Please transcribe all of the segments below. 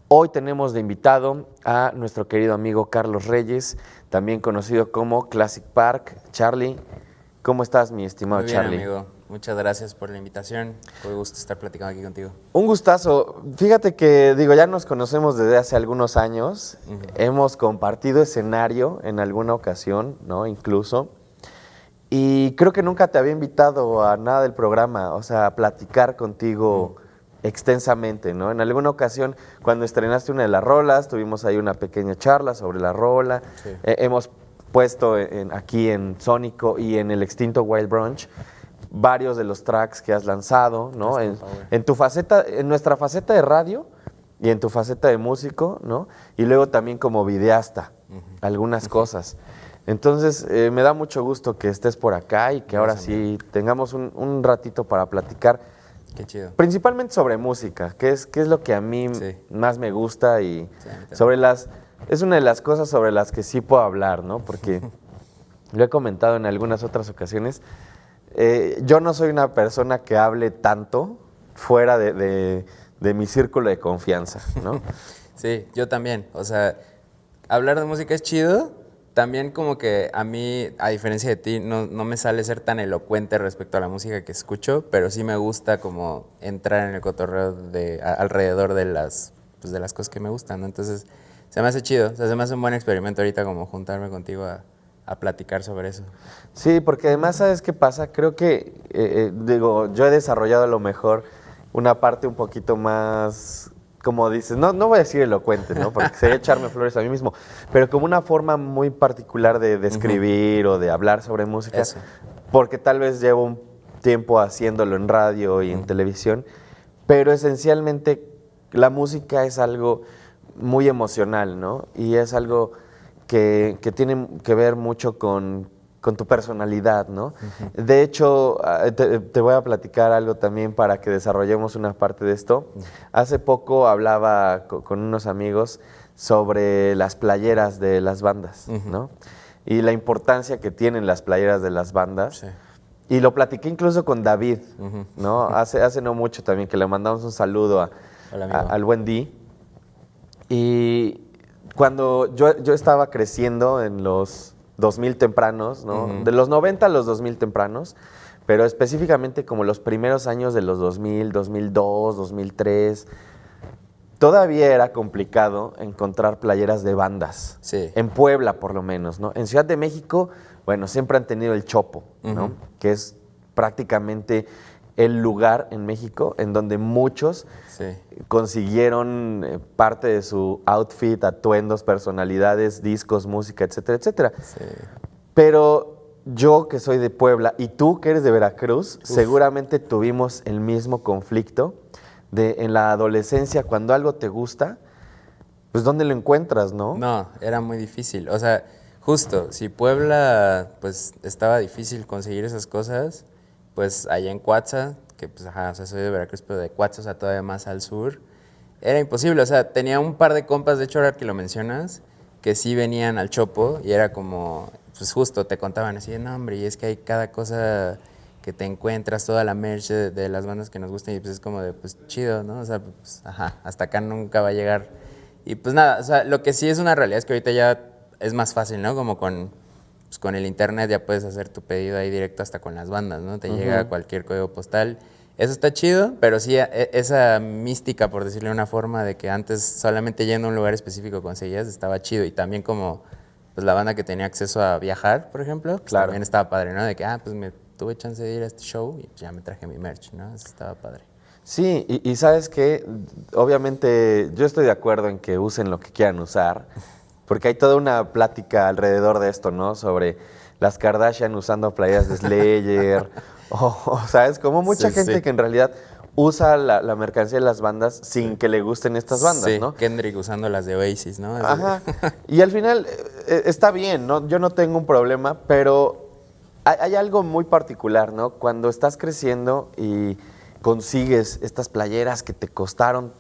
Hoy tenemos de invitado a nuestro querido amigo Carlos Reyes, también conocido como Classic Park. Charlie, ¿cómo estás, mi estimado Muy bien, Charlie? amigo. Muchas gracias por la invitación. Fue gusto estar platicando aquí contigo. Un gustazo. Fíjate que, ya nos conocemos desde hace algunos años. Hemos compartido escenario en alguna ocasión, ¿no? Incluso. Y creo que nunca te había invitado a nada del programa, o sea, a platicar contigo extensamente, ¿no? En alguna ocasión, cuando estrenaste una de las rolas, tuvimos ahí una pequeña charla sobre la rola. Sí. Hemos puesto aquí en Sónico y en el extinto Wild Brunch varios de los tracks que has lanzado, ¿no? En tu faceta, en nuestra faceta de radio y en tu faceta de músico, ¿no? Y luego también como videasta, algunas cosas. Entonces, me da mucho gusto que estés por acá y que ahora sí tengamos un ratito para platicar. Qué chido. Principalmente sobre música, que es lo que a mí más me gusta y sobre es una de las cosas sobre las que sí puedo hablar, ¿no? Porque lo he comentado en algunas otras ocasiones. Yo no soy una persona que hable tanto fuera de mi círculo de confianza, ¿no? Sí, yo también. O sea, hablar de música es chido. También como que a mí, a diferencia de ti, no me sale ser tan elocuente respecto a la música que escucho, pero sí me gusta como entrar en el cotorreo alrededor de pues de las cosas que me gustan, ¿no? Entonces, se me hace chido. O sea, se me hace un buen experimento ahorita como juntarme contigo a platicar sobre eso. Sí, porque además, ¿sabes qué pasa? Creo que, yo he desarrollado a lo mejor una parte un poquito más, como dices, no voy a decir elocuente, ¿no? Porque sería echarme flores a mí mismo, pero como una forma muy particular de escribir o de hablar sobre música, Eso. porque tal vez llevo un tiempo haciéndolo en radio y en televisión, pero esencialmente la música es algo muy emocional, ¿no? Y es algo que tiene que ver mucho con tu personalidad, ¿no? De hecho, te voy a platicar algo también para que desarrollemos una parte de esto. Hace poco hablaba con unos amigos sobre las playeras de las bandas, ¿no? Y la importancia que tienen las playeras de las bandas. Sí. Y lo platiqué incluso con David, ¿no? Hace no mucho también, que le mandamos un saludo Hola, amigo. al buen Di. Y cuando yo estaba creciendo en los 2000 tempranos, ¿no? De los 90 a los 2000 tempranos, pero específicamente como los primeros años de los 2000, 2002, 2003, todavía era complicado encontrar playeras de bandas. Sí. En Puebla, por lo menos, ¿no? En Ciudad de México, bueno, siempre han tenido el Chopo, ¿no? Que es prácticamente el lugar en México en donde muchos consiguieron parte de su outfit, atuendos, personalidades, discos, música, etcétera, etcétera. Sí. Pero yo, que soy de Puebla, y tú, que eres de Veracruz, seguramente tuvimos el mismo conflicto en la adolescencia, cuando algo te gusta, pues ¿dónde lo encuentras, no? No, era muy difícil. O sea, justo, si Puebla, pues estaba difícil conseguir esas cosas, pues allá en Cuatza, que pues ajá, o sea, soy de Veracruz, pero de Cuatza, o sea, todavía más al sur, era imposible. O sea, tenía un par de compas, de hecho, ahora que lo mencionas, que sí venían al Chopo y era como, pues justo, te contaban así, no, hombre, y es que hay cada cosa que te encuentras, toda la merch de las bandas que nos gustan y pues es como de, pues chido, ¿no? O sea, pues ajá, hasta acá nunca va a llegar. Y pues nada, o sea, lo que sí es una realidad es que ahorita ya es más fácil, ¿no? Como pues con el internet ya puedes hacer tu pedido ahí directo hasta con las bandas, ¿no? Te llega cualquier código postal. Eso está chido, pero sí esa mística, por decirlo de una forma, de que antes solamente yendo a un lugar específico conseguías, estaba chido. Y también como pues la banda que tenía acceso a viajar, por ejemplo, pues también estaba padre, ¿no? De que, pues me tuve chance de ir a este show y ya me traje mi merch, ¿no? Eso estaba padre. Sí, y sabes que obviamente yo estoy de acuerdo en que usen lo que quieran usar, porque hay toda una plática alrededor de esto, ¿no? Sobre las Kardashian usando playeras de Slayer, o sabes, como mucha gente que en realidad usa la mercancía de las bandas sin que le gusten estas bandas, ¿no? Kendrick usando las de Oasis, ¿no? Ajá, y al final está bien, ¿no? Yo no tengo un problema, pero hay algo muy particular, ¿no? Cuando estás creciendo y consigues estas playeras que te costaron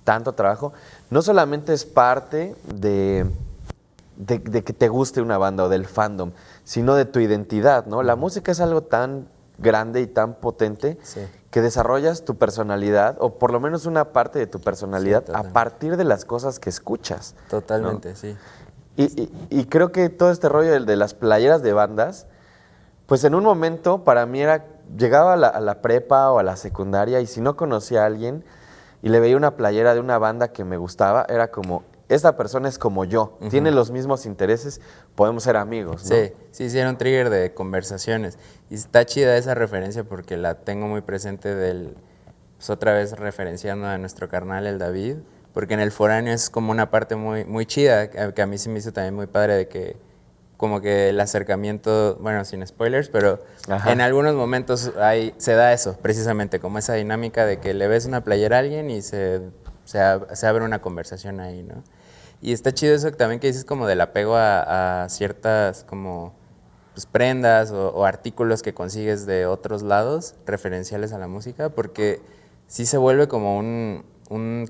tanto trabajo, no solamente es parte de que te guste una banda o del fandom, sino de tu identidad, ¿no? La música es algo tan grande y tan potente que desarrollas tu personalidad, o por lo menos una parte de tu personalidad, Sí, a totalmente. partir de las cosas que escuchas. Totalmente, sí. Y creo que todo este rollo de las playeras de bandas, pues en un momento para mí era, llegaba a la prepa o a la secundaria y si no conocía a alguien y le veía una playera de una banda que me gustaba, era como, esta persona es como yo, tiene los mismos intereses, podemos ser amigos, ¿no? Sí, era un trigger de conversaciones. Y está chida esa referencia porque la tengo muy presente pues otra vez referenciando a nuestro carnal, el David, porque en el foráneo es como una parte muy chida, que a mí se me hizo también muy padre de que como que el acercamiento, bueno, sin spoilers, pero Ajá. en algunos momentos se da eso, precisamente, como esa dinámica de que le ves una playera a alguien y se abre una conversación ahí, ¿no? Y está chido eso también que dices como del apego a ciertas como pues, prendas o artículos que consigues de otros lados referenciales a la música, porque sí se vuelve como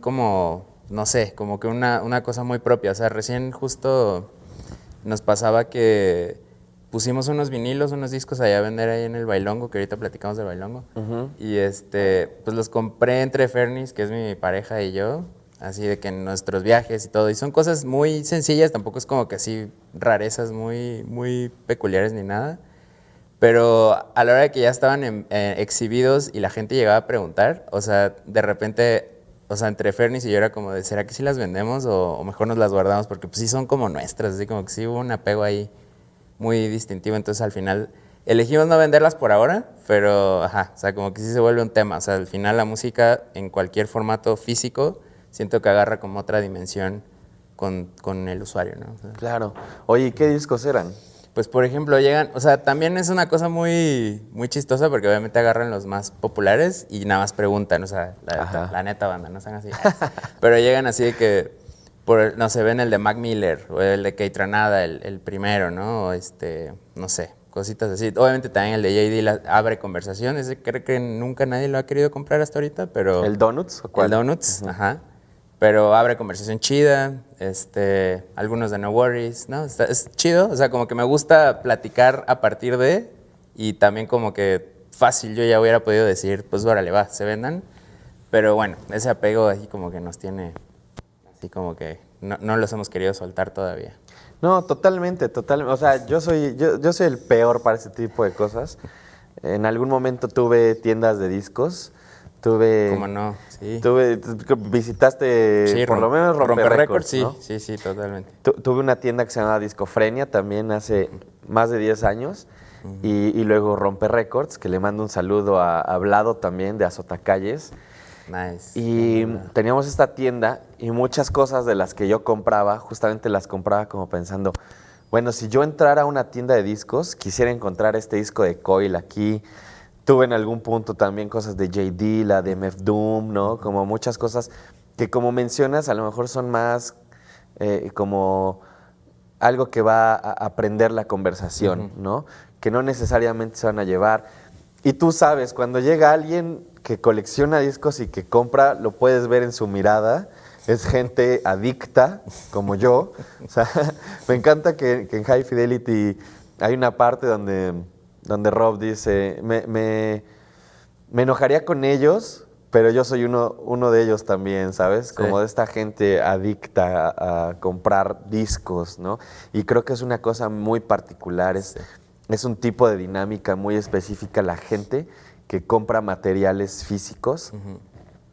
como, no sé, como que una cosa muy propia. O sea, recién justo nos pasaba que pusimos unos vinilos, unos discos allá a vender ahí en el Bailongo, que ahorita platicamos del Bailongo. Y pues los compré entre Fernis, que es mi pareja, y yo, así de que en nuestros viajes y todo. Y son cosas muy sencillas, tampoco es como que así rarezas muy peculiares ni nada. Pero a la hora de que ya estaban exhibidos y la gente llegaba a preguntar, o sea, de repente, o sea, entre Fernis y yo era como de, ¿será que sí las vendemos o mejor nos las guardamos? Porque pues sí son como nuestras, así como que sí hubo un apego ahí muy distintivo. Entonces al final elegimos no venderlas por ahora, pero ajá, o sea, como que sí se vuelve un tema. O sea, al final la música en cualquier formato físico siento que agarra como otra dimensión con el usuario, ¿no? O sea, Claro. Oye, ¿y qué discos eran? pues por ejemplo llegan, o sea, también es una cosa muy chistosa porque obviamente agarran los más populares y nada más preguntan, o sea, Ajá. la neta banda, no sean así. Pero llegan así de que, no sé, ven el de Mac Miller o el de Kate Ranada, el primero, ¿no? O no sé, cositas así. Obviamente también el de JD abre conversación, ese creo que nunca nadie lo ha querido comprar hasta ahorita, pero... ¿El Donuts o El cuál? Donuts, ajá. Pero abre conversación chida, algunos de No Worries, ¿no? Es chido, o sea, como que me gusta platicar a partir de, y también como que fácil yo ya hubiera podido decir, pues órale, va, se vendan. Pero bueno, ese apego ahí como que nos tiene, así como que no los hemos querido soltar todavía. No, totalmente, totalmente. O sea, yo soy el peor para ese tipo de cosas. En algún momento tuve tiendas de discos, ¿Cómo no? Sí. visitaste Sí, por lo menos Romper Romper Records, Records, sí, ¿no? sí, totalmente. Tuve una tienda que se llamaba Discofrenia también hace más de 10 años y luego Romper Records, que le mando un saludo a Vlado también de Azotacalles. Nice. Y Bien, teníamos esta tienda y muchas cosas de las que yo compraba, justamente las compraba como pensando, bueno, si yo entrara a una tienda de discos, quisiera encontrar este disco de Coil aquí. Tuve en algún punto también cosas de J.D., la de MF Doom, ¿no? Como muchas cosas que como mencionas a lo mejor son más como algo que va a aprender la conversación, ¿no? Que no necesariamente se van a llevar. Y tú sabes, cuando llega alguien que colecciona discos y que compra, lo puedes ver en su mirada. Es gente adicta, como yo. O sea, me encanta que en High Fidelity hay una parte donde Rob dice, me enojaría con ellos, pero yo soy uno de ellos también, ¿sabes? Sí. Como de esta gente adicta a comprar discos, ¿no? Y creo que es una cosa muy particular, es un tipo de dinámica muy específica la gente que compra materiales físicos,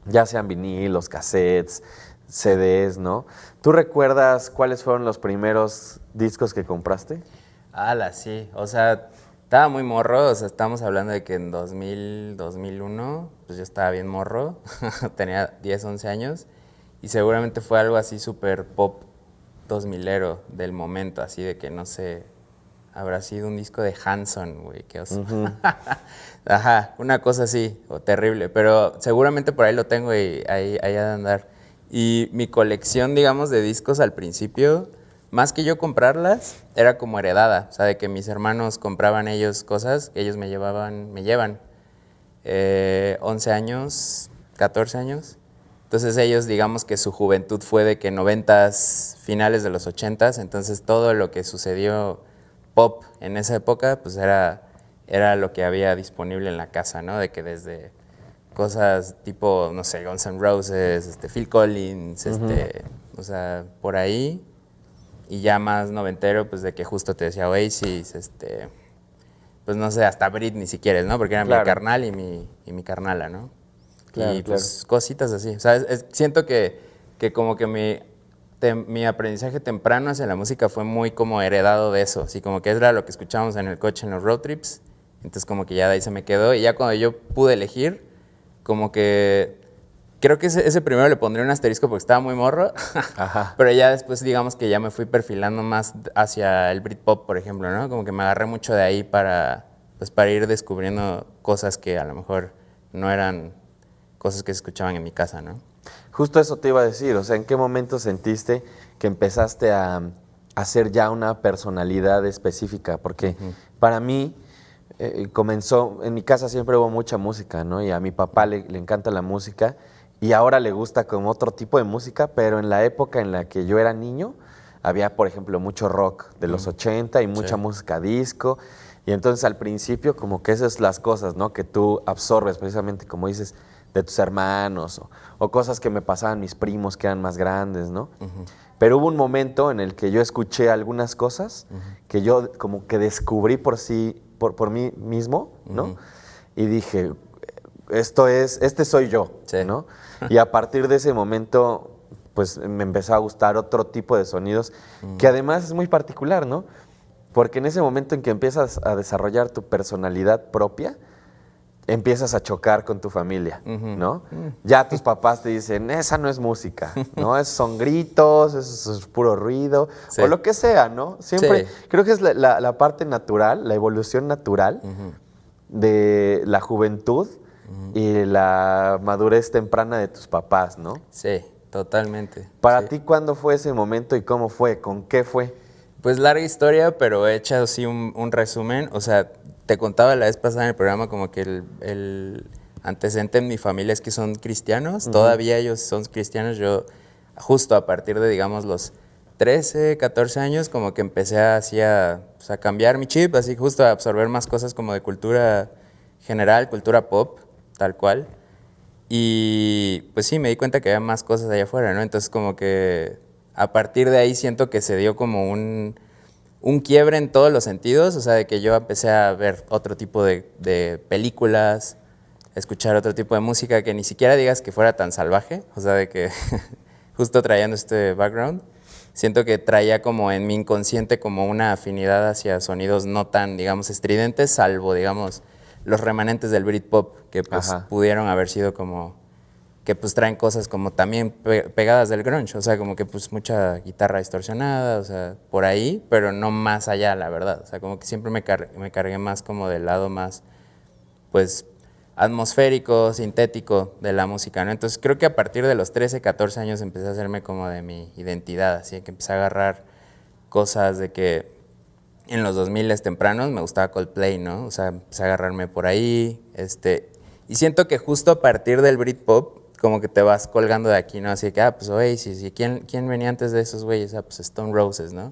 ya sean vinilos, cassettes, CDs, ¿no? ¿Tú recuerdas cuáles fueron los primeros discos que compraste? Ala, sí. O sea, estaba muy morro. O sea, estamos hablando de que en 2001, pues yo estaba bien morro. Tenía 10, 11 años. Y seguramente fue algo así súper pop 2000ero del momento. Así de que, no sé, habrá sido un disco de Hanson, güey. Qué oso. Ajá, una cosa así, o terrible. Pero seguramente por ahí lo tengo y ahí ha de andar. Y mi colección, digamos, de discos al principio, más que yo comprarlas, era como heredada. O sea, de que mis hermanos compraban ellos cosas que ellos me llevan. 11 años, 14 años. Entonces ellos, digamos que su juventud fue de que 90s, finales de los 80s, entonces todo lo que sucedió pop en esa época, pues era lo que había disponible en la casa, ¿no? De que desde cosas tipo, no sé, Guns N' Roses, Phil Collins, o sea, por ahí. Y ya más noventero, pues de que justo te decía Oasis, pues no sé, hasta Britney si quieres, ¿no? Porque era mi Claro, carnal y mi carnala, ¿no? Y claro, claro. pues cositas así. O sea, siento que como que mi aprendizaje temprano hacia la música fue muy como heredado de eso. Así como que era lo que escuchábamos en el coche en los road trips. Entonces como que ya de ahí se me quedó. Y ya cuando yo pude elegir, como que creo que ese primero le pondría un asterisco porque estaba muy morro. Ajá. Pero ya después digamos que ya me fui perfilando más hacia el Britpop, por ejemplo, ¿no? Como que me agarré mucho de ahí pues para ir descubriendo cosas que a lo mejor no eran cosas que se escuchaban en mi casa, ¿no? Justo eso te iba a decir, o sea, ¿en qué momento sentiste que empezaste a hacer ya una personalidad específica? Porque para mí comenzó, en mi casa siempre hubo mucha música, ¿no? Y a mi papá le encanta la música y ahora le gusta como otro tipo de música, pero en la época en la que yo era niño había, por ejemplo, mucho rock de los 80 y mucha Sí. música disco. Y entonces al principio como que esas son las cosas, ¿no? Que tú absorbes precisamente, como dices, de tus hermanos o cosas que me pasaban mis primos que eran más grandes, ¿no? Pero hubo un momento en el que yo escuché algunas cosas que yo como que descubrí por mí mismo, ¿no? Y dije, este soy yo, Sí. ¿no? Y a partir de ese momento, pues me empezó a gustar otro tipo de sonidos que además es muy particular, ¿no? Porque en ese momento en que empiezas a desarrollar tu personalidad propia, empiezas a chocar con tu familia, ¿no? Ya tus papás te dicen, esa no es música, ¿no? Esos son gritos, eso es puro ruido, Sí. o lo que sea, ¿no? Siempre, Sí. creo que es la parte natural, la evolución natural de la juventud y la madurez temprana de tus papás, ¿no? Sí, totalmente. Para Sí. ti, ¿cuándo fue ese momento y cómo fue? ¿Con qué fue? Pues larga historia, pero he hecho así un resumen. O sea, te contaba la vez pasada en el programa como que el antecedente en mi familia es que son cristianos. Todavía ellos son cristianos. Yo justo a partir de, digamos, los 13, 14 años, como que empecé así pues, a cambiar mi chip, así justo a absorber más cosas como de cultura general, cultura pop, tal cual. Y pues sí, me di cuenta que había más cosas allá afuera, ¿no? Entonces como que a partir de ahí siento que se dio como un quiebre en todos los sentidos, o sea, de que yo empecé a ver otro tipo de películas, escuchar otro tipo de música que ni siquiera digas que fuera tan salvaje, o sea, de que justo trayendo este background, siento que traía como en mi inconsciente como una afinidad hacia sonidos no tan, digamos, estridentes, salvo, digamos, los remanentes del Britpop, que pues Ajá. pudieron haber sido como, que pues traen cosas como también pegadas del grunge, o sea, como que pues mucha guitarra distorsionada, o sea, por ahí, pero no más allá, la verdad, o sea, como que siempre me cargué más como del lado más, pues, atmosférico, sintético de la música, ¿no? Entonces creo que a partir de los 13, 14 años empecé a hacerme como de mi identidad, así que empecé a agarrar cosas de que en los 2000 tempranos me gustaba Coldplay, ¿no? O sea, empecé a agarrarme por ahí, y siento que justo a partir del Britpop, como que te vas colgando de aquí, ¿no? Así que, pues Oasis, ¿y quién venía antes de esos güeyes? Pues Stone Roses, ¿no?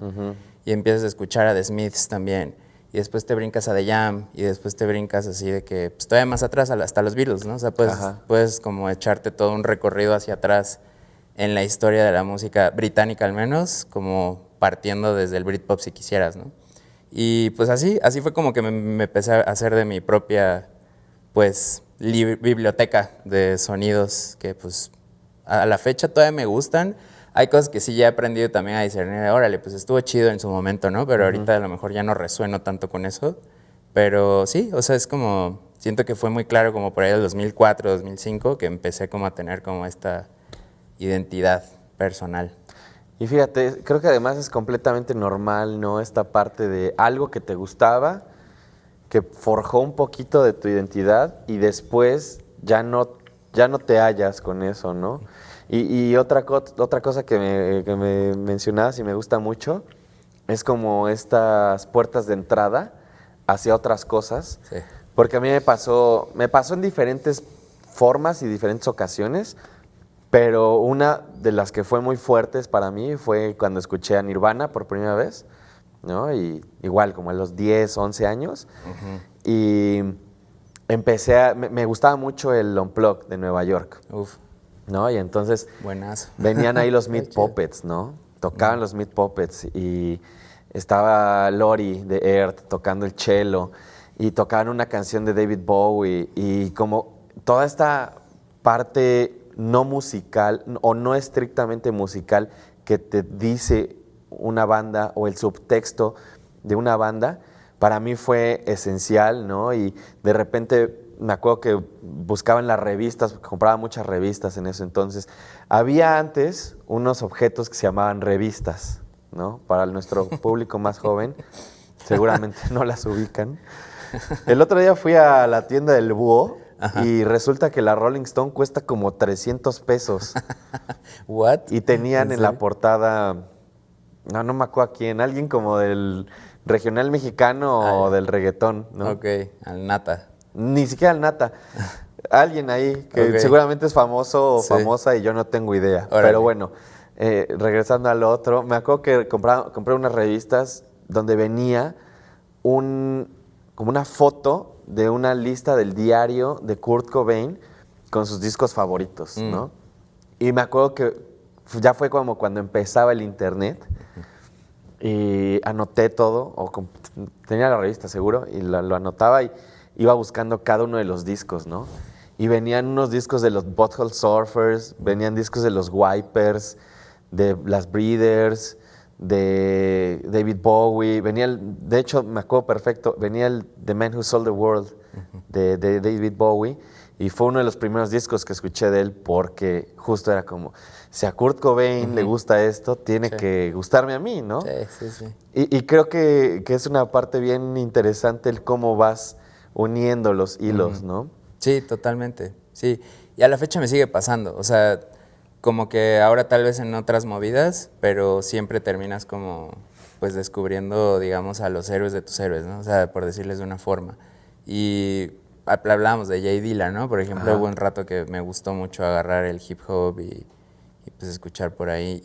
Y empiezas a escuchar a The Smiths también, y después te brincas a The Jam, y después te brincas así de que, pues todavía más atrás, hasta los Beatles, ¿no? O sea, Ajá. puedes como echarte todo un recorrido hacia atrás en la historia de la música británica al menos, como partiendo desde el Britpop si quisieras, ¿no? Y pues así fue como que me empecé a hacer de mi propia, pues, biblioteca de sonidos que pues a la fecha todavía me gustan. Hay cosas que sí ya he aprendido también a discernir, órale, pues estuvo chido en su momento, ¿no? Pero ahorita a lo mejor ya no resueno tanto con eso. Pero sí, o sea, es como, siento que fue muy claro como por ahí del 2004, 2005, que empecé como a tener como esta identidad personal. Y fíjate, creo que además es completamente normal, ¿no? Esta parte de algo que te gustaba, que forjó un poquito de tu identidad y después ya no te hallas con eso, ¿no? Y otra cosa que me mencionabas y me gusta mucho es como estas puertas de entrada hacia otras cosas, Sí. porque a mí me pasó en diferentes formas y diferentes ocasiones, pero una de las que fue muy fuertes para mí fue cuando escuché a Nirvana por primera vez, ¿no? Y igual, como a los 10, 11 años. Y me gustaba mucho el Unplugged de Nueva York, Uf, ¿no? Y entonces buenazo. venían ahí los Está Meat chido. Puppets, ¿no? Tocaban los Meat Puppets y estaba Lori de Earth tocando el cello y tocaban una canción de David Bowie y como toda esta parte no musical o no estrictamente musical que te dice una banda o el subtexto de una banda, para mí fue esencial, ¿no? Y de repente me acuerdo que buscaba en las revistas, compraba muchas revistas en ese entonces. Había antes unos objetos que se llamaban revistas, ¿no? Para nuestro público más joven, seguramente no las ubican. El otro día fui a la tienda del Búho y resulta que la Rolling Stone cuesta como 300 pesos. ¿What? Y tenían ¿En en la serio? portada, no me acuerdo a quién, alguien como del regional Ah, mexicano o ya. del reggaetón, ¿no? Ok, al nata. Ni siquiera el Nata. Alguien ahí que Ok, seguramente es famoso o sí, famosa y yo no tengo idea. Pero órale. bueno, regresando al otro, me acuerdo que compré unas revistas donde venía como una foto de una lista del diario de Kurt Cobain con sus discos favoritos, Mm, ¿no? Y me acuerdo que ya fue como cuando empezaba el internet y anoté todo, tenía la revista seguro, y lo anotaba y iba buscando cada uno de los discos, ¿no? Y venían unos discos de los Butthole Surfers, venían discos de los Wipers, de las Breeders, de David Bowie, de hecho me acuerdo perfecto, venía el The Man Who Sold the World de David Bowie, y fue uno de los primeros discos que escuché de él porque justo era como, si a Kurt Cobain le ujú, gusta esto, tiene sí, que gustarme a mí, ¿no? sí, sí, sí. Y creo que es una parte bien interesante el cómo vas uniendo los hilos, Ujú. ¿no? Sí, totalmente. Sí, y a la fecha me sigue pasando. O sea, como que ahora tal vez en otras movidas, pero siempre terminas como, pues descubriendo, digamos, a los héroes de tus héroes, ¿no? O sea, por decirles de una forma. Y hablábamos de Jay Dilla, ¿no? Por ejemplo, hubo Ajá. un rato que me gustó mucho agarrar el hip hop y pues escuchar por ahí.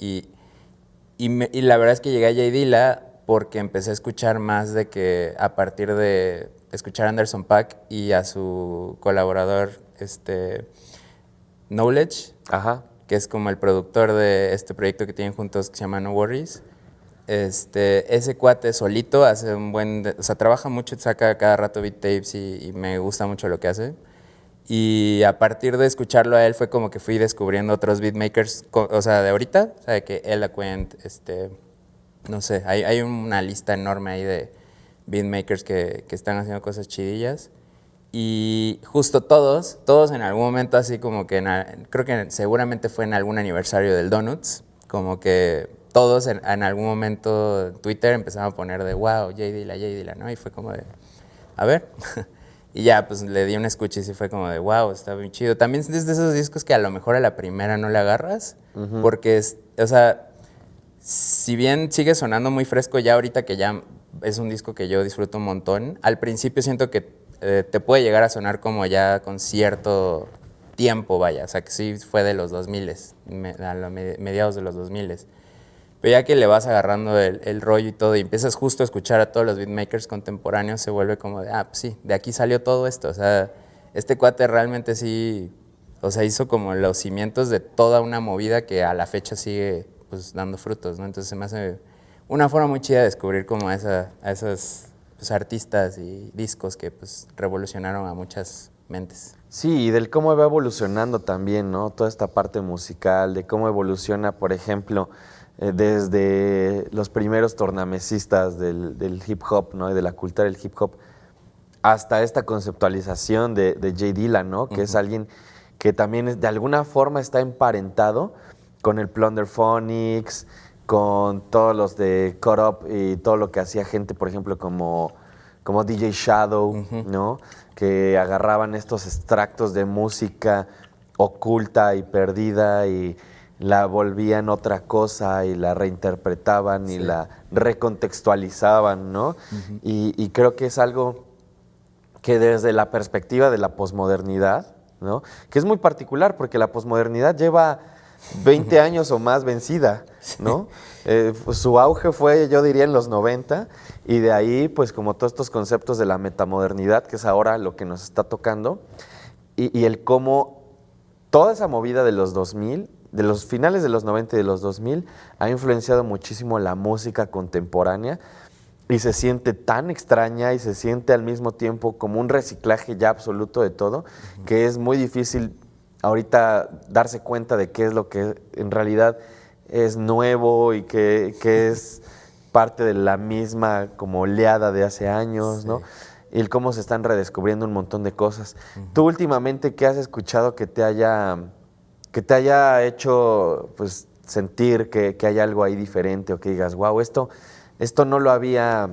Y la verdad es que llegué a Jay Dilla porque empecé a escuchar más de que a partir de escuchar a Anderson .Paak y a su colaborador, Knowledge, Ajá. que es como el productor de este proyecto que tienen juntos que se llama No Worries. Ese cuate solito hace o sea, trabaja mucho, saca cada rato beat tapes y me gusta mucho lo que hace. Y a partir de escucharlo a él fue como que fui descubriendo otros beatmakers, o sea, de ahorita, o sea, de que Eloquent, no sé, hay una lista enorme ahí de beatmakers que están haciendo cosas chidillas. Y justo todos en algún momento así como que, creo que seguramente fue en algún aniversario del Donuts, como que todos en algún momento en Twitter empezaron a poner de wow, J Dilla, ¿no? Y fue como de, a ver. Y ya, pues le di un escucha y sí fue como de wow, está bien chido. También es de esos discos que a lo mejor a la primera no le agarras, porque o sea, si bien sigue sonando muy fresco ya ahorita que ya es un disco que yo disfruto un montón, al principio siento que te puede llegar a sonar como ya con cierto tiempo, vaya, o sea que sí fue de los 2000, mediados de los 2000. Pero ya que le vas agarrando el rollo y todo y empiezas justo a escuchar a todos los beatmakers contemporáneos, se vuelve como de, pues sí, de aquí salió todo esto. O sea, este cuate realmente sí, o sea, hizo como los cimientos de toda una movida que a la fecha sigue pues dando frutos, ¿no? Entonces se me hace una forma muy chida de descubrir como a esos pues, artistas y discos que pues revolucionaron a muchas mentes. Sí, y del cómo va evolucionando también, ¿no? Toda esta parte musical, de cómo evoluciona, por ejemplo, desde los primeros tornamesistas del hip hop, ¿no? Y de la cultura del hip hop, hasta esta conceptualización de Jay Dilla, ¿no? Que es alguien que también de alguna forma está emparentado con el Plunderphonics, con todos los de Cut Up y todo lo que hacía gente, por ejemplo, como DJ Shadow, ¿no? Que agarraban estos extractos de música oculta y perdida y la volvían otra cosa y la reinterpretaban y Sí. la recontextualizaban, ¿no? Y creo que es algo que desde la perspectiva de la posmodernidad, ¿no? Que es muy particular porque la posmodernidad lleva 20 años o más vencida, ¿no? Pues su auge fue, yo diría, en los 90, y de ahí, pues como todos estos conceptos de la metamodernidad, que es ahora lo que nos está tocando, y el cómo toda esa movida de los 2000, de los finales de los 90 y de los 2000, ha influenciado muchísimo la música contemporánea, y se siente tan extraña y se siente al mismo tiempo como un reciclaje ya absoluto de todo, que es muy difícil ahorita darse cuenta de qué es lo que en realidad es nuevo y que es parte de la misma como oleada de hace años, ¿no? Y el cómo se están redescubriendo un montón de cosas. ¿Tú últimamente qué has escuchado que te haya hecho pues, sentir que hay algo ahí diferente, o que digas, wow, esto no lo había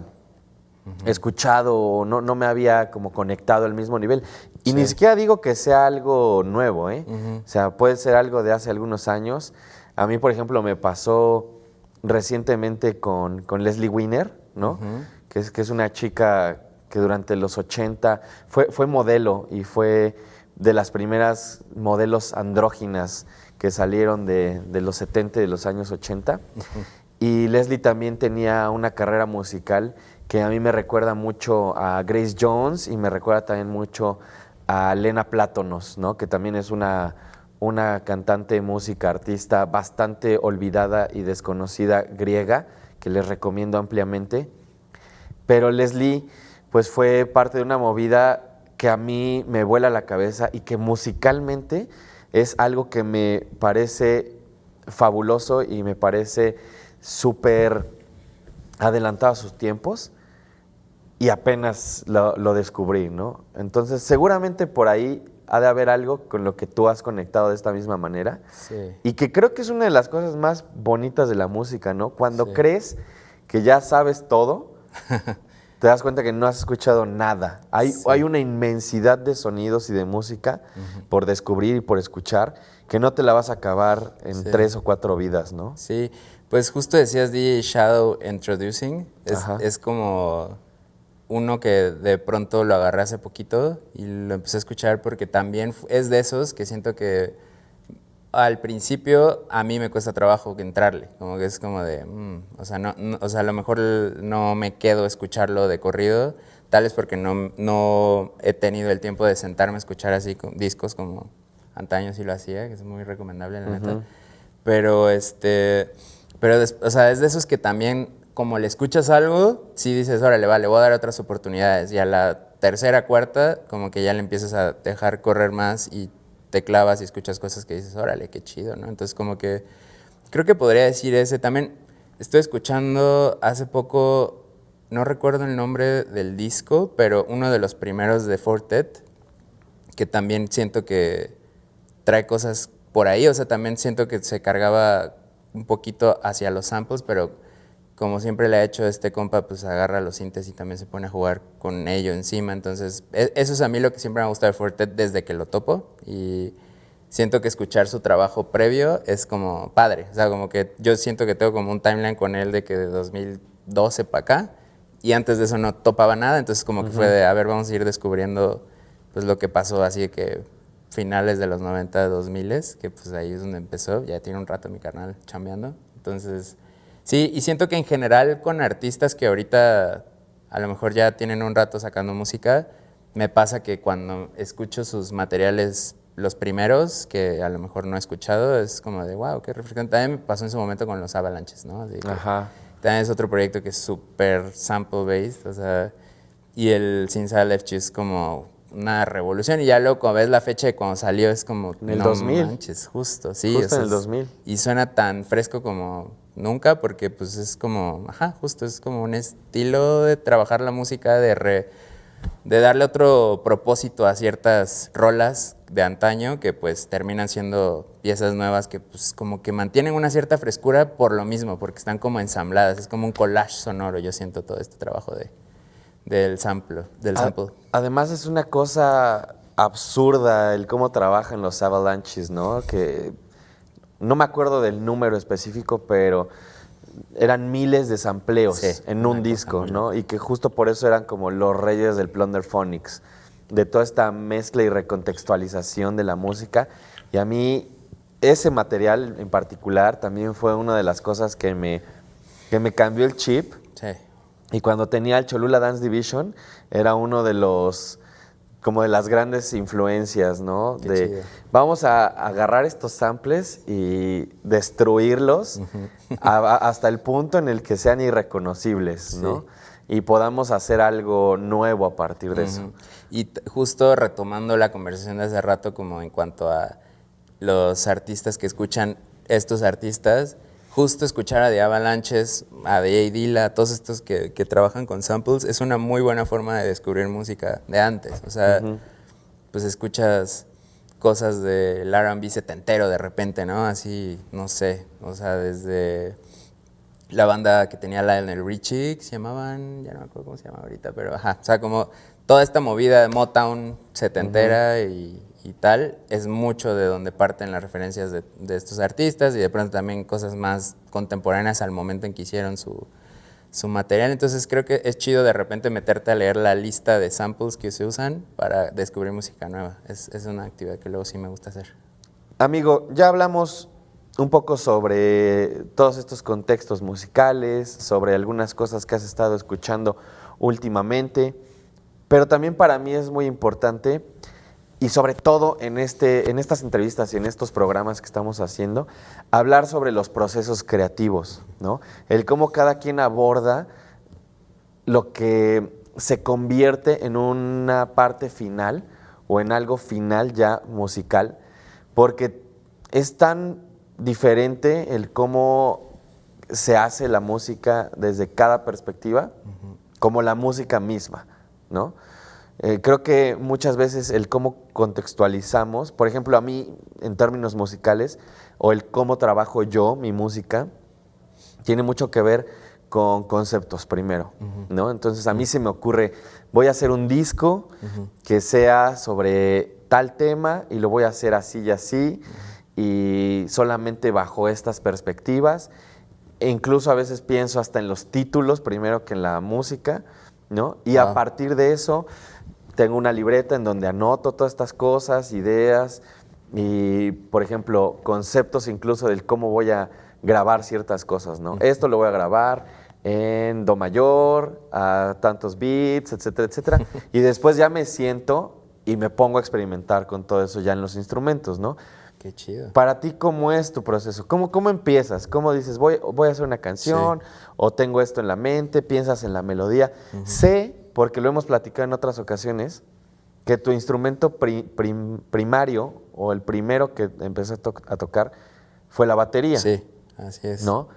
escuchado, o no me había como conectado al mismo nivel? Y ni siquiera digo que sea algo nuevo, ¿eh? O sea, puede ser algo de hace algunos años. A mí, por ejemplo, me pasó recientemente con Leslie Wiener, ¿no? Que es una chica que durante los 80 fue modelo, y fue de las primeras modelos andróginas que salieron de los 70 y de los años 80. Y Leslie también tenía una carrera musical que a mí me recuerda mucho a Grace Jones, y me recuerda también mucho a Lena Plátanos, ¿no? Que también es una cantante, música, artista bastante olvidada y desconocida, griega, que les recomiendo ampliamente. Pero Leslie pues fue parte de una movida que a mí me vuela la cabeza, y que musicalmente es algo que me parece fabuloso y me parece súper adelantado a sus tiempos, y apenas lo descubrí, ¿no? Entonces, seguramente por ahí ha de haber algo con lo que tú has conectado de esta misma manera. Sí. Y que creo que es una de las cosas más bonitas de la música, ¿no? Cuando Sí. crees que ya sabes todo, te das cuenta que no has escuchado nada. Hay una inmensidad de sonidos y de música por descubrir y por escuchar, que no te la vas a acabar en 3 o 4 vidas, ¿no? Sí, pues justo decías DJ Shadow Introducing, es como uno que de pronto lo agarré hace poquito y lo empecé a escuchar porque también es de esos que siento que al principio a mí me cuesta trabajo entrarle, como que es como de, o sea, o sea, a lo mejor no me quedo a escucharlo de corrido, tal vez porque no he tenido el tiempo de sentarme a escuchar así discos como antaño sí lo hacía, que es muy recomendable, la neta. Pero o sea, es de esos que también, como le escuchas algo, sí dices, órale, vale, voy a dar otras oportunidades. Y a la tercera, cuarta, como que ya le empiezas a dejar correr más y te clavas y escuchas cosas que dices, órale, qué chido, ¿no? Entonces, como que creo que podría decir ese. También estoy escuchando hace poco, no recuerdo el nombre del disco, pero uno de los primeros de Fortet, que también siento que trae cosas por ahí, o sea, también siento que se cargaba un poquito hacia los samples, pero como siempre le ha hecho este compa, pues agarra los sintes y también se pone a jugar con ello encima, entonces eso es a mí lo que siempre me ha gustado de Fortet desde que lo topo, y siento que escuchar su trabajo previo es como padre, o sea, como que yo siento que tengo como un timeline con él de que de 2012 para acá, y antes de eso no topaba nada, entonces como que fue de, a ver, vamos a ir descubriendo pues lo que pasó, así de que finales de los 90, 2000, que pues ahí es donde empezó, ya tiene un rato mi carnal chambeando, entonces sí, y siento que en general con artistas que ahorita a lo mejor ya tienen un rato sacando música, me pasa que cuando escucho sus materiales, los primeros, que a lo mejor no he escuchado, es como de, wow, qué refrescante. También me pasó en su momento con los Avalanches, ¿no? Así que también es otro proyecto que es súper sample-based, o sea, y el Sinsa Left es como una revolución, y ya luego cuando ves la fecha de cuando salió es como, En el no 2000. manches, justo, sí. Justo O sea, en el 2000. y suena tan fresco como nunca, porque pues es como, justo es como un estilo de trabajar la música, de darle otro propósito a ciertas rolas de antaño que pues terminan siendo piezas nuevas que pues como que mantienen una cierta frescura por lo mismo, porque están como ensambladas, es como un collage sonoro, yo siento todo este trabajo del sample. Además es una cosa absurda el cómo trabajan los Avalanches, ¿no? Que no me acuerdo del número específico, pero eran miles de sampleos en un disco, ¿no? Y que justo por eso eran como los reyes del Plunderphonics, de toda esta mezcla y recontextualización de la música. Y a mí ese material en particular también fue una de las cosas que me cambió el chip. Sí. Y cuando tenía el Cholula Dance Division, era uno de los, como de las grandes influencias, ¿no? Qué De chido. vamos a agarrar estos samples y destruirlos hasta el punto en el que sean irreconocibles, ¿no? Y podamos hacer algo nuevo a partir de eso. Y justo retomando la conversación de hace rato, como en cuanto a los artistas que escuchan estos artistas, justo escuchar a The Avalanches, a The A. Dilla, a todos estos que trabajan con samples, es una muy buena forma de descubrir música de antes. O sea, pues escuchas cosas del R&B setentero de repente, ¿no? Así, no sé, o sea, desde la banda que tenía Lionel Richie, que se llamaban, ya no me acuerdo cómo se llama ahorita, pero ajá, o sea, como toda esta movida de Motown setentera y tal, es mucho de donde parten las referencias de estos artistas y de pronto también cosas más contemporáneas al momento en que hicieron su material. Entonces creo que es chido de repente meterte a leer la lista de samples que se usan para descubrir música nueva. Es una actividad que luego sí me gusta hacer. Amigo, ya hablamos un poco sobre todos estos contextos musicales, sobre algunas cosas que has estado escuchando últimamente, pero también para mí es muy importante, y sobre todo en estas entrevistas y en estos programas que estamos haciendo, hablar sobre los procesos creativos, ¿no? El cómo cada quien aborda lo que se convierte en una parte final o en algo final ya musical, porque es tan diferente el cómo se hace la música desde cada perspectiva, como la música misma, ¿no? Creo que muchas veces el cómo contextualizamos, por ejemplo, a mí en términos musicales, o el cómo trabajo yo mi música, tiene mucho que ver con conceptos primero, ¿no? Entonces a mí se me ocurre, voy a hacer un disco que sea sobre tal tema y lo voy a hacer así y así, y solamente bajo estas perspectivas. E incluso a veces pienso hasta en los títulos primero que en la música, ¿no? Y a partir de eso tengo una libreta en donde anoto todas estas cosas, ideas y, por ejemplo, conceptos incluso del cómo voy a grabar ciertas cosas, ¿no? Esto lo voy a grabar en do mayor, a tantos beats, etcétera, etcétera. Y después ya me siento y me pongo a experimentar con todo eso ya en los instrumentos, ¿no? Qué chido. Para ti, ¿cómo es tu proceso? ¿Cómo empiezas? ¿Cómo dices, voy a hacer una canción o tengo esto en la mente? ¿Piensas en la melodía? Sé, porque lo hemos platicado en otras ocasiones, que tu instrumento primario o el primero que empecé a tocar fue la batería. Sí, así es. ¿No?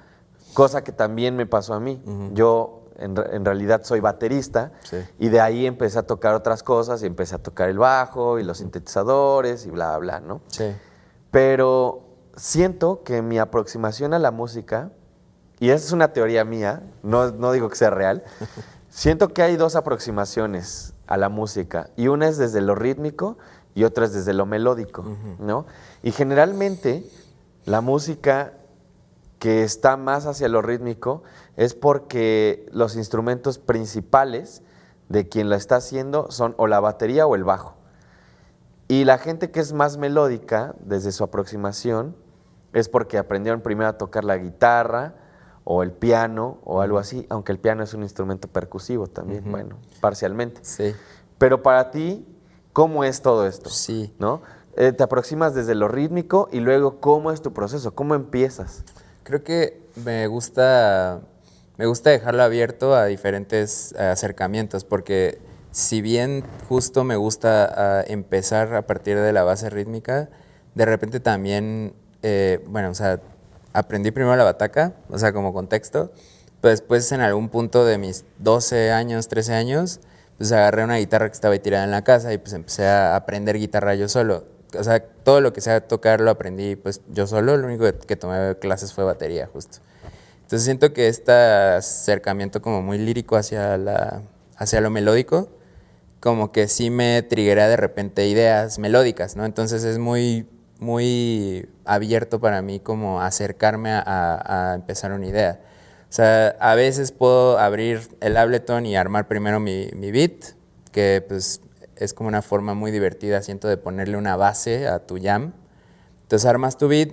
Cosa que también me pasó a mí. Yo en realidad soy baterista y de ahí empecé a tocar otras cosas y empecé a tocar el bajo y los sintetizadores y bla, bla, ¿no? Sí. Pero siento que mi aproximación a la música, y esa es una teoría mía, no digo que sea real, siento que hay dos aproximaciones a la música, y una es desde lo rítmico y otra es desde lo melódico, ¿no? Y generalmente la música que está más hacia lo rítmico es porque los instrumentos principales de quien la está haciendo son o la batería o el bajo. Y la gente que es más melódica, desde su aproximación, es porque aprendieron primero a tocar la guitarra o el piano o algo así, aunque el piano es un instrumento percusivo también, bueno, parcialmente. Sí. Pero para ti, ¿cómo es todo esto? Sí. ¿No? Te aproximas desde lo rítmico y luego, ¿cómo es tu proceso? ¿Cómo empiezas? Creo que me gusta dejarlo abierto a diferentes acercamientos, porque si bien justo me gusta empezar a partir de la base rítmica, de repente también, bueno, o sea, aprendí primero la bataca, o sea, como contexto, pero después en algún punto de mis 12 años, 13 años, pues agarré una guitarra que estaba ahí tirada en la casa y pues empecé a aprender guitarra yo solo. O sea, todo lo que sea tocar lo aprendí pues yo solo, lo único que tomé clases fue batería justo. Entonces siento que este acercamiento como muy lírico hacia lo melódico, como que sí me triguea de repente ideas melódicas, ¿no? Entonces es muy, muy abierto para mí como acercarme a empezar una idea. O sea, a veces puedo abrir el Ableton y armar primero mi beat, que pues es como una forma muy divertida, siento, de ponerle una base a tu jam. Entonces armas tu beat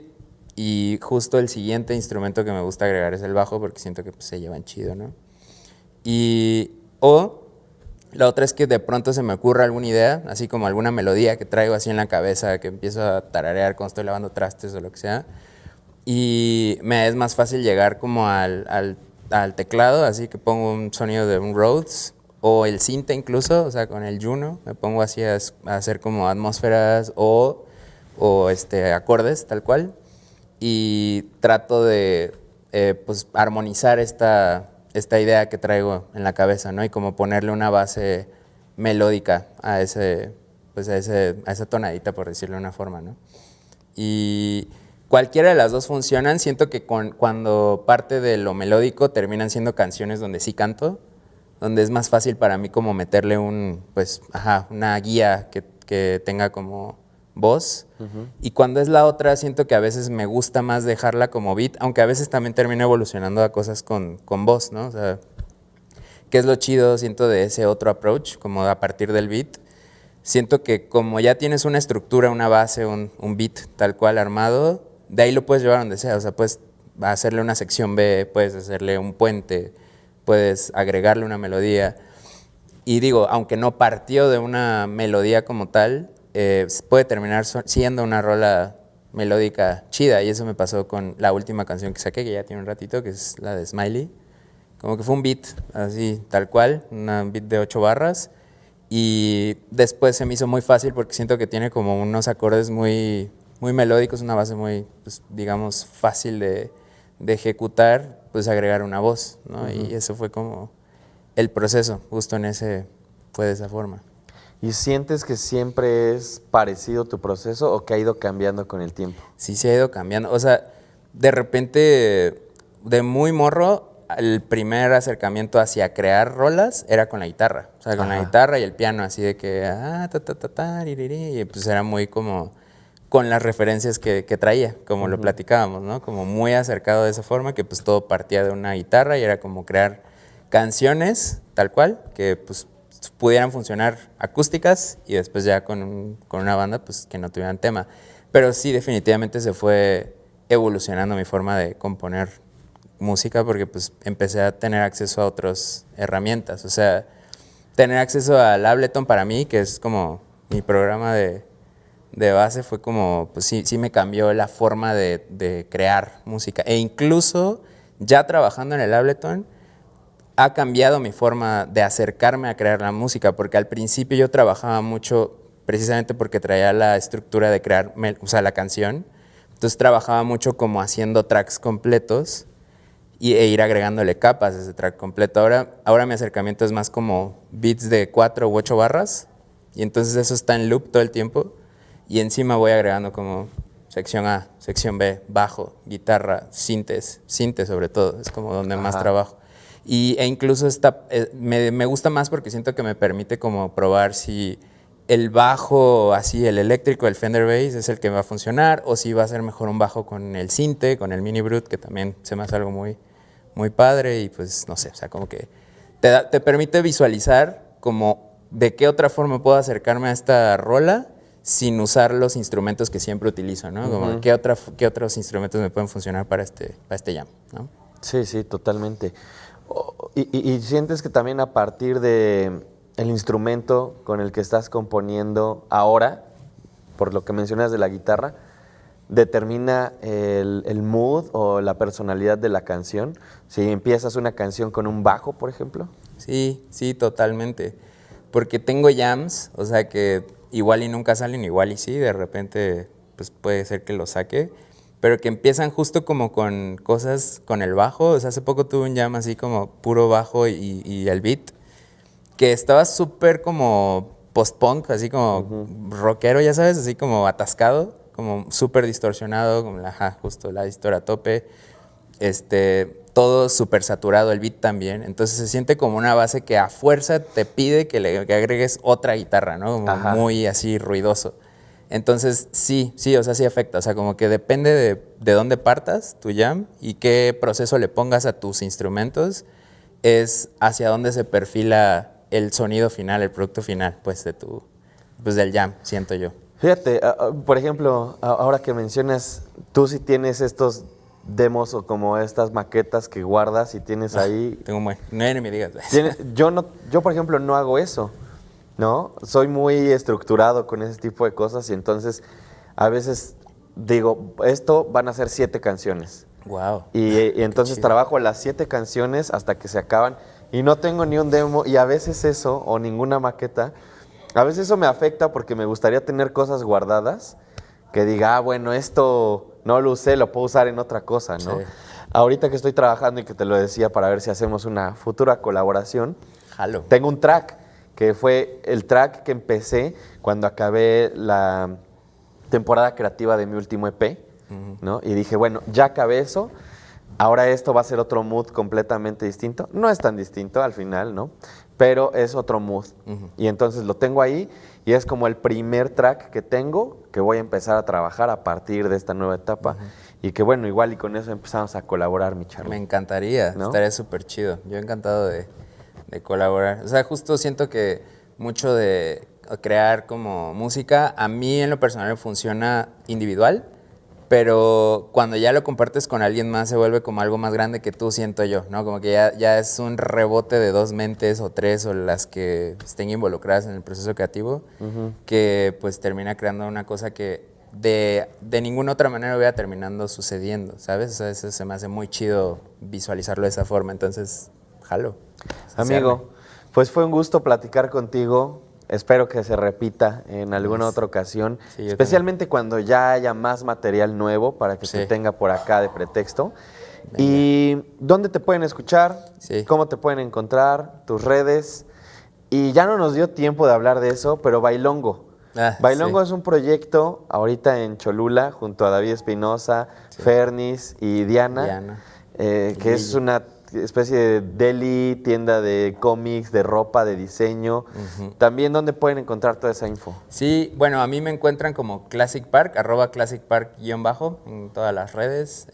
y justo el siguiente instrumento que me gusta agregar es el bajo porque siento que pues, se llevan chido, ¿no? O la otra es que de pronto se me ocurre alguna idea, así como alguna melodía que traigo así en la cabeza, que empiezo a tararear cuando estoy lavando trastes o lo que sea. Y me es más fácil llegar como al teclado, así que pongo un sonido de un Rhodes o el synth incluso, o sea, con el Juno, me pongo así a hacer como atmósferas o acordes tal cual y trato de pues armonizar esta idea que traigo en la cabeza, ¿no? Y como ponerle una base melódica a esa tonadita, por decirlo de una forma, ¿no? Y cualquiera de las dos funcionan. Siento que cuando parte de lo melódico terminan siendo canciones donde sí canto, donde es más fácil para mí como meterle una guía que tenga como voz. Y cuando es la otra, siento que a veces me gusta más dejarla como beat, aunque a veces también termino evolucionando a cosas con voz, ¿no? O sea, ¿qué es lo chido, siento, de ese otro approach, como a partir del beat? Siento que como ya tienes una estructura, una base, un beat tal cual armado, de ahí lo puedes llevar donde sea. O sea, puedes hacerle una sección B, puedes hacerle un puente, puedes agregarle una melodía. Y digo, aunque no partió de una melodía como tal, puede terminar siendo una rola melódica chida. Y eso me pasó con la última canción que saqué, que ya tiene un ratito, que es la de Smiley. Como que fue un beat así, tal cual, un beat de 8 barras. Y después se me hizo muy fácil porque siento que tiene como unos acordes muy, muy melódicos, una base muy, pues, digamos, fácil de ejecutar, pues agregar una voz, ¿no? Y eso fue como el proceso, justo fue de esa forma. ¿Y sientes que siempre es parecido tu proceso o que ha ido cambiando con el tiempo? Sí, se ha ido cambiando. O sea, de repente, de muy morro, el primer acercamiento hacia crear rolas era con la guitarra. O sea, con la guitarra y el piano, así de que, y pues era muy como con las referencias que traía, como lo platicábamos, ¿no? Como muy acercado de esa forma, que pues todo partía de una guitarra y era como crear canciones, tal cual, que pues pudieran funcionar acústicas y después ya con una banda, pues que no tuvieran tema. Pero sí, definitivamente se fue evolucionando mi forma de componer música porque pues empecé a tener acceso a otras herramientas. O sea, tener acceso al Ableton para mí, que es como mi programa de base, fue como, pues sí me cambió la forma de crear música. E incluso ya trabajando en el Ableton, ha cambiado mi forma de acercarme a crear la música, porque al principio yo trabajaba mucho precisamente porque traía la estructura de crear, o sea, la canción. Entonces trabajaba mucho como haciendo tracks completos e ir agregándole capas a ese track completo. Ahora mi acercamiento es más como beats de 4 u 8 barras, y entonces eso está en loop todo el tiempo, y encima voy agregando como sección A, sección B, bajo, guitarra, sintes sobre todo, es como donde más trabajo. E incluso me gusta más porque siento que me permite como probar si el bajo, así el eléctrico, el Fender Bass es el que va a funcionar, o si va a ser mejor un bajo con el sinte, con el Mini Brute, que también se me hace algo muy, muy padre. Y pues no sé, o sea, como que te permite visualizar como de qué otra forma puedo acercarme a esta rola sin usar los instrumentos que siempre utilizo, ¿no? Como qué otros instrumentos me pueden funcionar para este jam, ¿no? Sí, sí, totalmente. Y sientes que también a partir de el instrumento con el que estás componiendo ahora, por lo que mencionas de la guitarra, determina el mood o la personalidad de la canción. Si empiezas una canción con un bajo, por ejemplo. Sí, sí, totalmente. Porque tengo jams, o sea que igual y nunca salen, igual y sí, de repente pues puede ser que lo saque, pero que empiezan justo como con cosas con el bajo. O sea, hace poco tuve un jam así como puro bajo y el beat, que estaba súper como post-punk, así como rockero, ya sabes, así como atascado, como súper distorsionado, como justo la distor a tope, todo súper saturado, el beat también. Entonces se siente como una base que a fuerza te pide que agregues otra guitarra, ¿no? Como muy así ruidoso. Entonces sí, o sea, sí afecta. O sea, como que depende de dónde partas tu jam y qué proceso le pongas a tus instrumentos, es hacia dónde se perfila el sonido final, el producto final, pues del jam, siento yo. Fíjate, por ejemplo, ahora que mencionas, tú sí tienes estos demos o como estas maquetas que guardas y tienes ahí. Tengo un buen. No, ni me digas. Yo no, yo por ejemplo no hago eso, ¿no? Soy muy estructurado con ese tipo de cosas y entonces a veces digo, esto van a ser 7 canciones. Wow. Y entonces chido. trabajo las 7 canciones hasta que se acaban y no tengo ni un demo y a veces eso o ninguna maqueta, a veces eso me afecta porque me gustaría tener cosas guardadas que diga, bueno, esto no lo usé, lo puedo usar en otra cosa, ¿no? Sí. Ahorita que estoy trabajando y que te lo decía para ver si hacemos una futura colaboración, Jalo. tengo un track que fue el track que empecé cuando acabé la temporada creativa de mi último EP, ¿no? Y dije, bueno, ya acabé eso, ahora esto va a ser otro mood completamente distinto. No es tan distinto al final, ¿no? Pero es otro mood. Y entonces lo tengo ahí y es como el primer track que tengo que voy a empezar a trabajar a partir de esta nueva etapa. Y que bueno, igual y con eso empezamos a colaborar, mi Charlie. Me encantaría, ¿No? estaría súper chido. Yo encantado de colaborar. O sea, justo siento que mucho de crear como música, a mí en lo personal me funciona individual, pero cuando ya lo compartes con alguien más se vuelve como algo más grande que tú, siento yo, ¿no? Como que ya es un rebote de 2 mentes o 3 o las que estén involucradas en el proceso creativo, que pues termina creando una cosa que de ninguna otra manera hubiera terminando sucediendo, ¿sabes? O sea, eso se me hace muy chido visualizarlo de esa forma, entonces, jalo. Amigo, pues fue un gusto platicar contigo. Espero que se repita en alguna otra ocasión, Sí, yo especialmente cuando ya haya más material nuevo para que se Sí. tenga por acá de pretexto. Venga. ¿Y dónde te pueden escuchar? Sí. ¿Cómo te pueden encontrar? ¿Tus redes? Y ya no nos dio tiempo de hablar de eso, pero Bailongo. Ah, Bailongo sí. es un proyecto ahorita en Cholula junto a David Espinosa, Sí. Fernis y Diana, Diana. que es Lili. una especie de deli, tienda de cómics, de ropa, de diseño. También, ¿dónde pueden encontrar toda esa info? Sí, bueno, a mí me encuentran como Classic Park, @ClassicPark_ en todas las redes.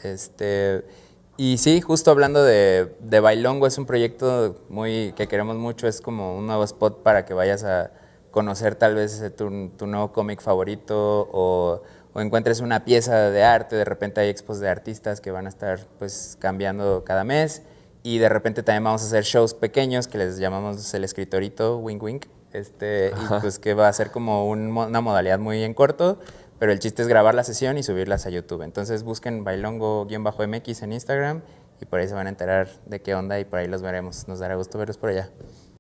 Y sí, justo hablando de Bailongo, es un proyecto muy que queremos mucho, es como un nuevo spot para que vayas a conocer tal vez tu nuevo cómic favorito o encuentres una pieza de arte. De repente hay expos de artistas que van a estar pues cambiando cada mes. Y de repente también vamos a hacer shows pequeños que les llamamos el escritorito, wink wink, y pues que va a ser como una modalidad muy en corto, pero el chiste es grabar la sesión y subirlas a YouTube. Entonces busquen bailongo_mx en Instagram y por ahí se van a enterar de qué onda y por ahí los veremos. Nos dará gusto verlos por allá.